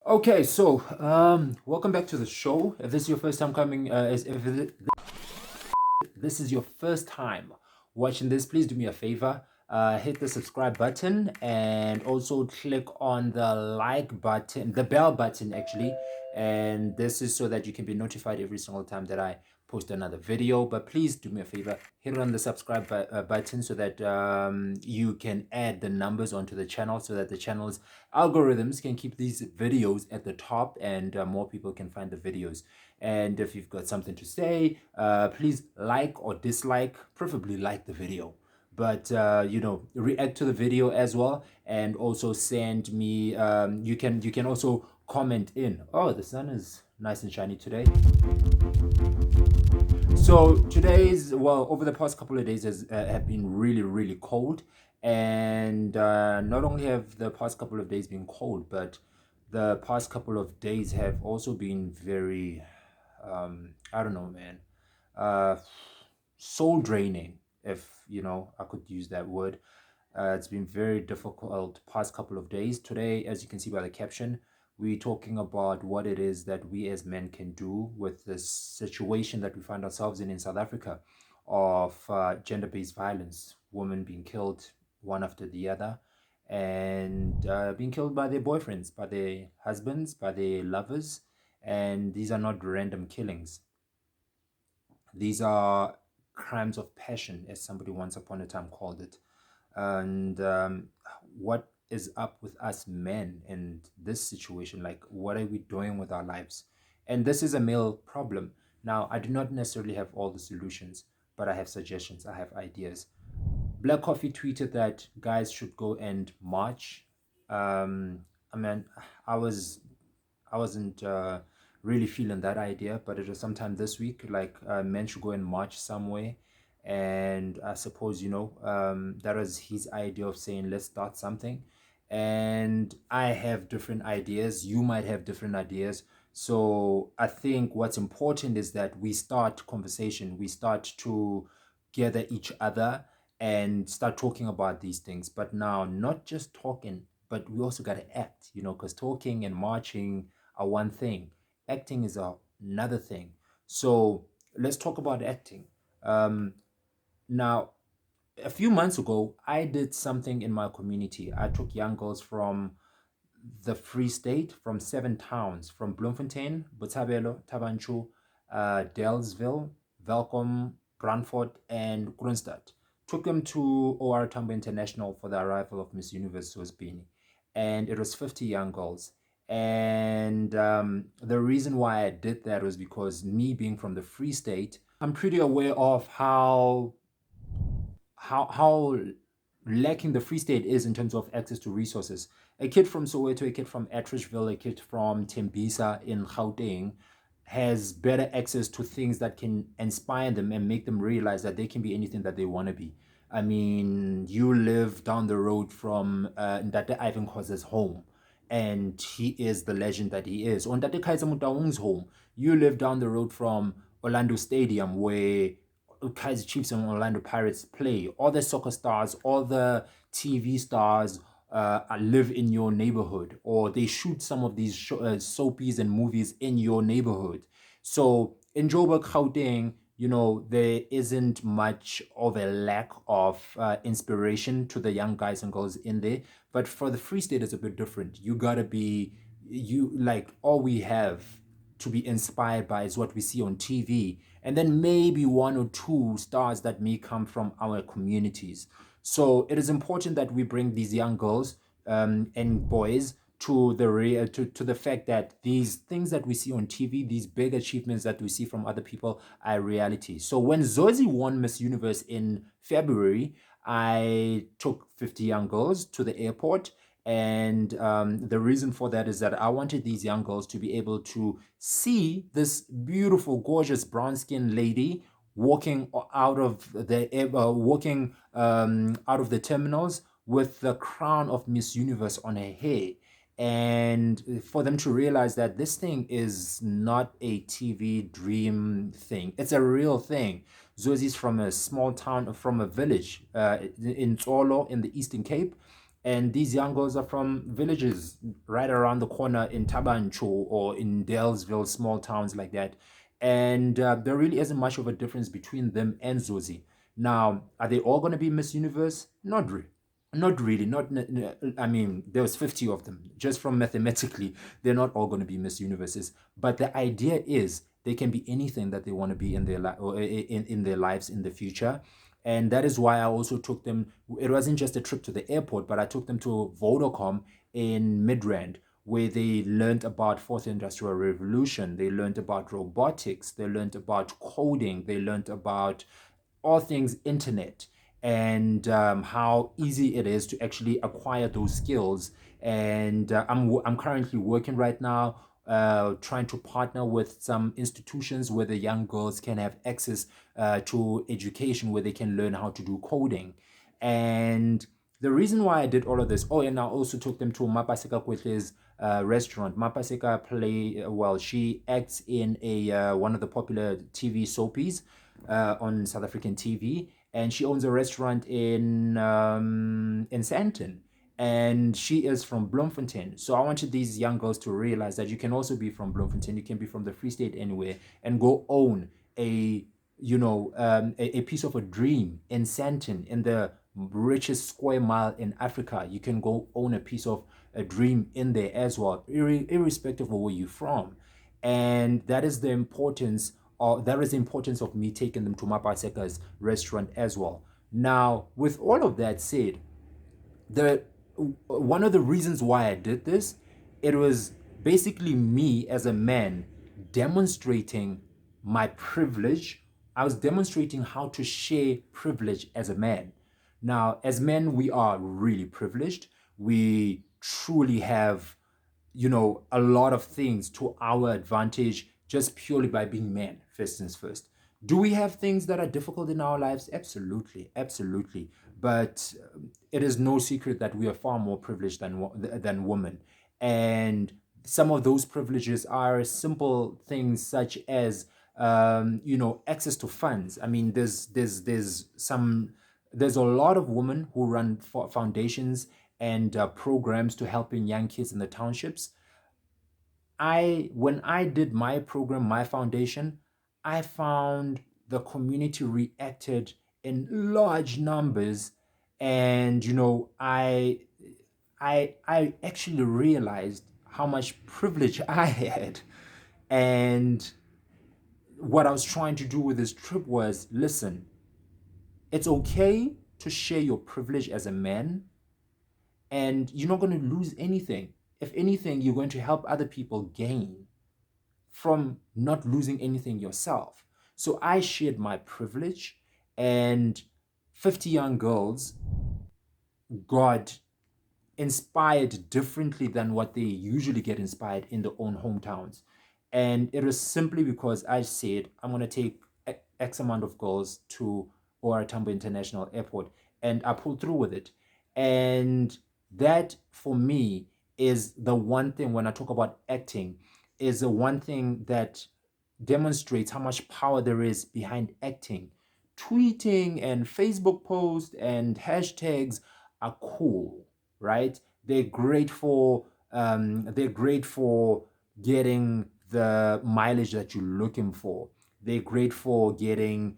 Okay, so welcome back to the show. If this is your first time coming, this is your first time watching this, please do me a favor. Hit the subscribe button and also click on the like button, the bell button actually. And this is so that you can be notified every single time that I post another video. But please do me a favor, hit on the subscribe button so that you can add the numbers onto the channel so that the channel's algorithms can keep these videos at the top and more people can find the videos. And if you've got something to say, please like or dislike, preferably like the video. But react to the video as well, and also send me. You can also comment in. Oh, the sun is nice and shiny today. So over the past couple of days have been really, really cold. And not only have the past couple of days been cold, but the past couple of days have also been very, I don't know, man, uh, soul draining, if I could use that word. It's been very difficult past couple of days. Today, as you can see by the caption, we're talking about what it is that we as men can do with this situation that we find ourselves in South Africa of gender-based violence, women being killed one after the other, and being killed by their boyfriends, by their husbands, by their lovers. And these are not random killings. These are crimes of passion, as somebody once upon a time called it. And what is up with us men in this situation? Like, what are we doing with our lives? And this is a male problem. Now, I do not necessarily have all the solutions, but I have suggestions, I have ideas. Black Coffee tweeted that guys should go and march. I mean, I was I wasn't really feeling that idea, but it was sometime this week. Like men should go and march somewhere, and I suppose that was his idea of saying let's start something. And I have different ideas. You might have different ideas. So I think what's important is that we start conversation. We start to gather each other and start talking about these things. But now, not just talking, but we also got to act. Because talking and marching are one thing, acting is another thing. So let's talk about acting. Now, a few months ago, I did something in my community. I took young girls from the Free State, from 7 towns, from Bloemfontein, Botshabelo, Tabanchu, Dalesville, Welkom, Brandfort, and Kroonstad. Took them to OR Tambo International for the arrival of Miss Universe Sosbini. And it was 50 young girls. And the reason why I did that was because me being from the Free State, I'm pretty aware of how lacking the Free State is in terms of access to resources. A kid from Soweto, a kid from Atteridgeville, a kid from Tembisa in Gauteng has better access to things that can inspire them and make them realize that they can be anything that they want to be. I mean, you live down the road from Ndate Ivan Khoza's home, and he is the legend that he is. On Ndate Kaiser Motaung's home, you live down the road from Orlando Stadium, where Kaiser Chiefs and Orlando Pirates play. All the soccer stars, all the TV stars live in your neighborhood, or they shoot some of these soapies and movies in your neighborhood. So in Joburg, Gauteng, there isn't much of a lack of inspiration to the young guys and girls in there. But for the Free State, it's a bit different. You gotta be, all we have to be inspired by is what we see on TV, and then maybe one or two stars that may come from our communities. So it is important that we bring these young girls and boys to the fact that these things that we see on TV, these big achievements that we see from other people, are reality. So when Zozi won Miss Universe in February, I took 50 young girls to the airport. And the reason for that is that I wanted these young girls to be able to see this beautiful, gorgeous, brown-skinned lady walking out of the terminals with the crown of Miss Universe on her hair, and for them to realize that this thing is not a TV dream thing; it's a real thing. Zozi's from a small town, from a village in Tsolo in the Eastern Cape, And these young girls are from villages right around the corner in Tabancho or in Dalesville, small towns like that. And there really isn't much of a difference between them and Zozi. Now, are they all going to be Miss Universe? Not really. Not really. I mean, there was 50 of them. Just from mathematically, they're not all going to be Miss Universes. But the idea is they can be anything that they want to be in their or in their lives in the future. And that is why I also took them. It wasn't just a trip to the airport, but I took them to Vodacom in Midrand, where they learned about fourth industrial revolution. They learned about robotics. They learned about coding. They learned about all things internet and how easy it is to actually acquire those skills. And I'm currently working right now, trying to partner with some institutions where the young girls can have access to education, where they can learn how to do coding. And the reason why I did all of this, oh, and I also took them to Mapaseka Kwetle's restaurant. Mapaseka she acts in a one of the popular TV soapies on South African TV, and she owns a restaurant in Sandton, and she is from Bloemfontein. So I wanted these young girls to realize that you can also be from Bloemfontein, you can be from the Free State anywhere, and go own a piece of a dream in Sandton, in the richest square mile in Africa. You can go own a piece of a dream in there as well, irrespective of where you're from. And that is the importance, or that is the importance of me taking them to Mapaseka's restaurant as well. Now, with all of that said, the one of the reasons why I did this, it was basically me as a man demonstrating my privilege. I was demonstrating how to share privilege as a man. Now, as men, we are really privileged. We truly have, a lot of things to our advantage just purely by being men, first things first. Do we have things that are difficult in our lives? Absolutely, absolutely. But it is no secret that we are far more privileged than women. And some of those privileges are simple things such as access to funds. I mean, there's a lot of women who run foundations and programs to helping young kids in the townships. When I did my program, my foundation, I found the community reacted in large numbers, and I actually realized how much privilege I had. And what I was trying to do with this trip was, listen, it's okay to share your privilege as a man, and you're not going to lose anything. If anything, you're going to help other people gain from not losing anything yourself. So I shared my privilege, and 50 young girls got inspired differently than what they usually get inspired in their own hometowns. And it was simply because I said, I'm going to take X amount of girls to OR Tambo International Airport. And I pulled through with it. And that, for me, is the one thing when I talk about acting, is the one thing that demonstrates how much power there is behind acting. Tweeting and Facebook posts and hashtags are cool, right? They're great for getting the mileage that you're looking for. They're great for getting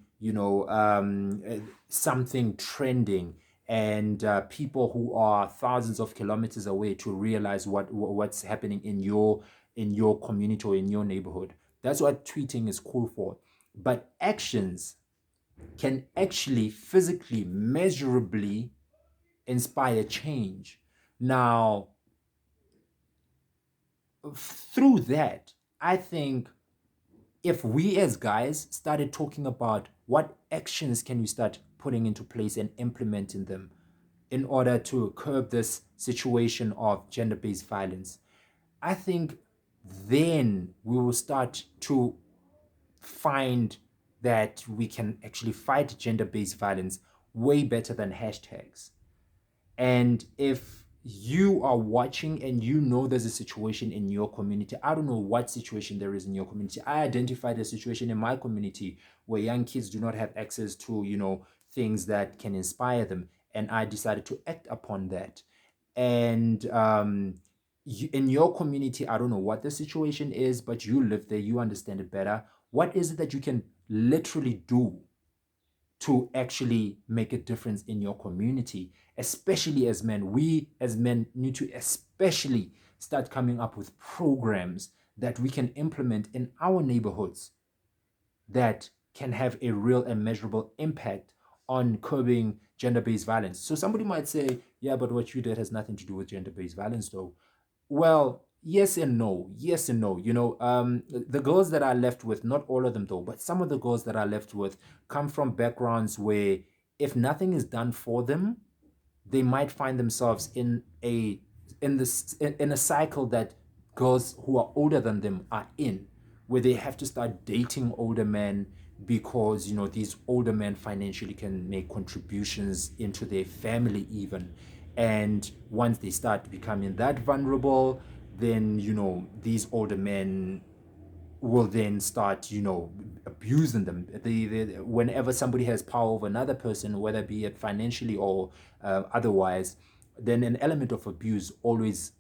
something trending, and people who are thousands of kilometers away to realize what's happening in your community or in your neighborhood. That's what tweeting is cool for. But actions can actually physically, measurably inspire change. Now, through that, I think if we as guys started talking about what actions can we start putting into place and implementing them in order to curb this situation of gender-based violence, I think then we will start to find that we can actually fight gender-based violence way better than hashtags. And if you are watching and you know there's a situation in your community, I don't know what situation there is in your community. I identified a situation in my community where young kids do not have access to, things that can inspire them. And I decided to act upon that. And in your community, I don't know what the situation is, but you live there, you understand it better. What is it that you can literally do to actually make a difference in your community? Especially as men, we as men need to especially start coming up with programs that we can implement in our neighborhoods that can have a real and measurable impact on curbing gender-based violence. So somebody might say, yeah, but what you did has nothing to do with gender-based violence though. Well, yes and no. Yes and no. The girls that are left with, not all of them though, but some of the girls that are left with come from backgrounds where if nothing is done for them, they might find themselves in a cycle that girls who are older than them are in, where they have to start dating older men because these older men financially can make contributions into their family even. And once they start becoming that vulnerable, then these older men will then start, abusing them. Whenever somebody has power over another person, whether be it financially or otherwise, then an element of abuse always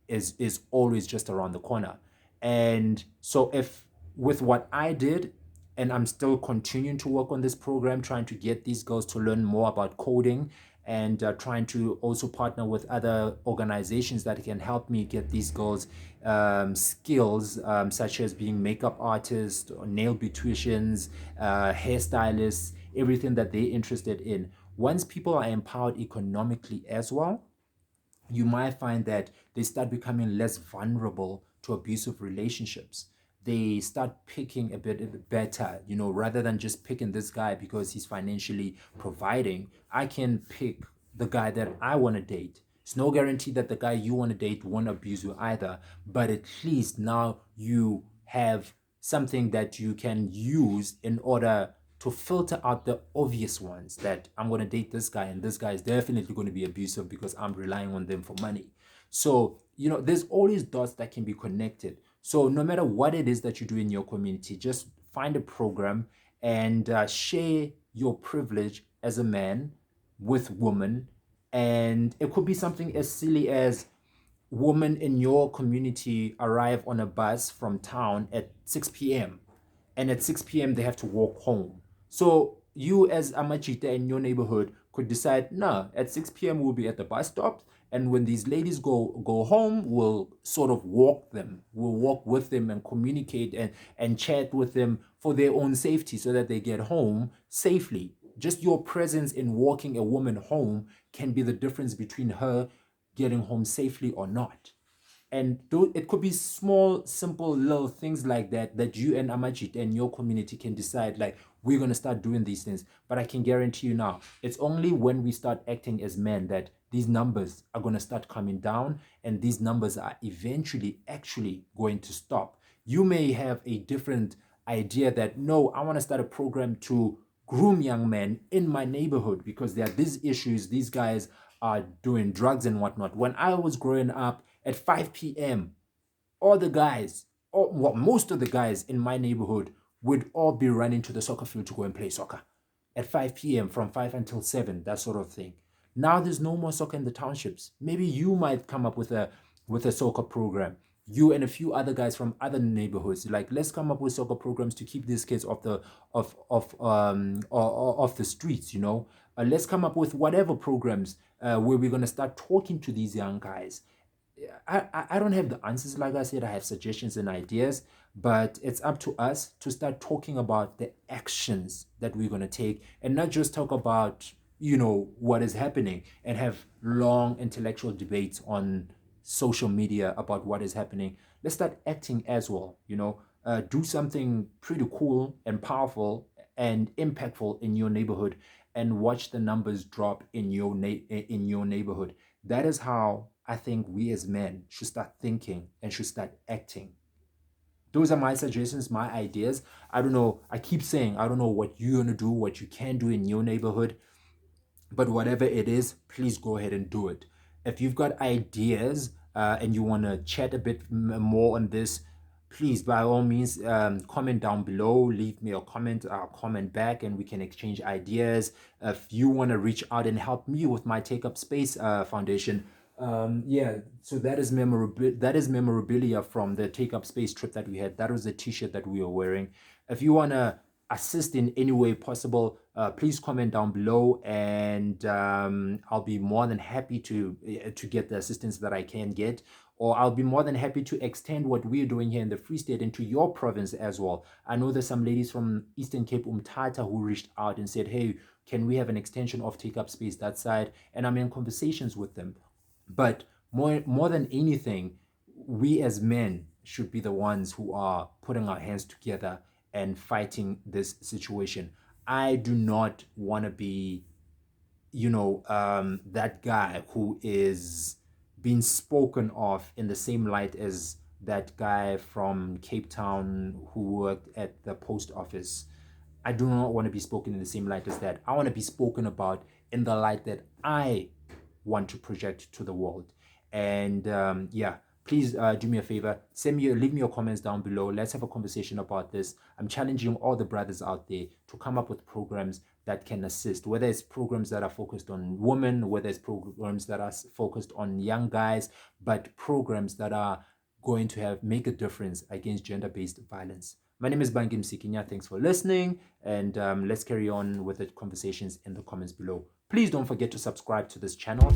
is always just around the corner. And so, if with what I did, and I'm still continuing to work on this program, trying to get these girls to learn more about coding, and trying to also partner with other organizations that can help me get these girls skills, such as being makeup artists, or nail beauticians, hairstylists, everything that they're interested in. Once people are empowered economically as well, you might find that they start becoming less vulnerable to abusive relationships. They start picking a bit better, rather than just picking this guy because he's financially providing. I can pick the guy that I want to date. It's no guarantee that the guy you want to date won't abuse you either, but at least now you have something that you can use in order to filter out the obvious ones, that I'm going to date this guy and this guy is definitely going to be abusive because I'm relying on them for money. So, there's always dots that can be connected. So, no matter what it is that you do in your community, just find a program and share your privilege as a man with women. And it could be something as silly as women in your community arrive on a bus from town at 6 p.m. and at 6 p.m. they have to walk home. So you as Amachita in your neighborhood could decide, nah, at 6 p.m. we'll be at the bus stop, and when these ladies go home, we'll sort of walk them. We'll walk with them and communicate and chat with them for their own safety so that they get home safely. Just your presence in walking a woman home can be the difference between her getting home safely or not. And it could be small, simple, little things like that that you and Amajit and your community can decide, like, we're going to start doing these things. But I can guarantee you now, it's only when we start acting as men that these numbers are going to start coming down, and these numbers are eventually actually going to stop. You may have a different idea that, no, I want to start a program to groom young men in my neighborhood because there are these issues. These guys are doing drugs and whatnot. When I was growing up at 5 p.m., all the guys, most of the guys in my neighborhood would all be running to the soccer field to go and play soccer at 5 p.m., from 5 until 7, that sort of thing. Now there's no more soccer in the townships. Maybe you might come up with a soccer program. You and a few other guys from other neighborhoods, like, let's come up with soccer programs to keep these kids off the off the streets. Let's come up with whatever programs where we're gonna start talking to these young guys. I don't have the answers. Like I said, I have suggestions and ideas, but it's up to us to start talking about the actions that we're going to take, and not just talk about, what is happening and have long intellectual debates on social media about what is happening. Let's start acting as well, do something pretty cool and powerful and impactful in your neighborhood, and watch the numbers drop in your neighborhood. That is how I think we as men should start thinking and should start acting. Those are my suggestions, my ideas. I don't know. I keep saying, I don't know what you're going to do, what you can do in your neighborhood, but whatever it is, please go ahead and do it. If you've got ideas and you want to chat a bit more on this, please, by all means, comment down below. Leave me a comment. I'll comment back and we can exchange ideas. If you want to reach out and help me with my Take Up Space Foundation, Yeah, so that is memorabilia from the Take Up Space trip that we had. That was the t-shirt that we were wearing. If you want to assist in any way possible, please comment down below, and I'll be more than happy to get the assistance that I can get, or I'll be more than happy to extend what we're doing here in the Free State into your province as well. I know there's some ladies from Eastern Cape, Umtata, who reached out and said, hey, can we have an extension of Take Up Space that side? And I'm in conversations with them. But more than anything, we as men should be the ones who are putting our hands together and fighting this situation. I do not want to be, that guy who is being spoken of in the same light as that guy from Cape Town who worked at the post office. I do not want to be spoken in the same light as that. I want to be spoken about in the light that I want to project to the world. And yeah, please do me a favor, leave me your comments down below. Let's have a conversation about this. I'm challenging all the brothers out there to come up with programs that can assist, whether it's programs that are focused on women, whether it's programs that are focused on young guys, but programs that are going to make a difference against gender-based violence. My name is Bangim Sikinya. Thanks for listening, and let's carry on with the conversations in the comments below. Please don't forget to subscribe to this channel.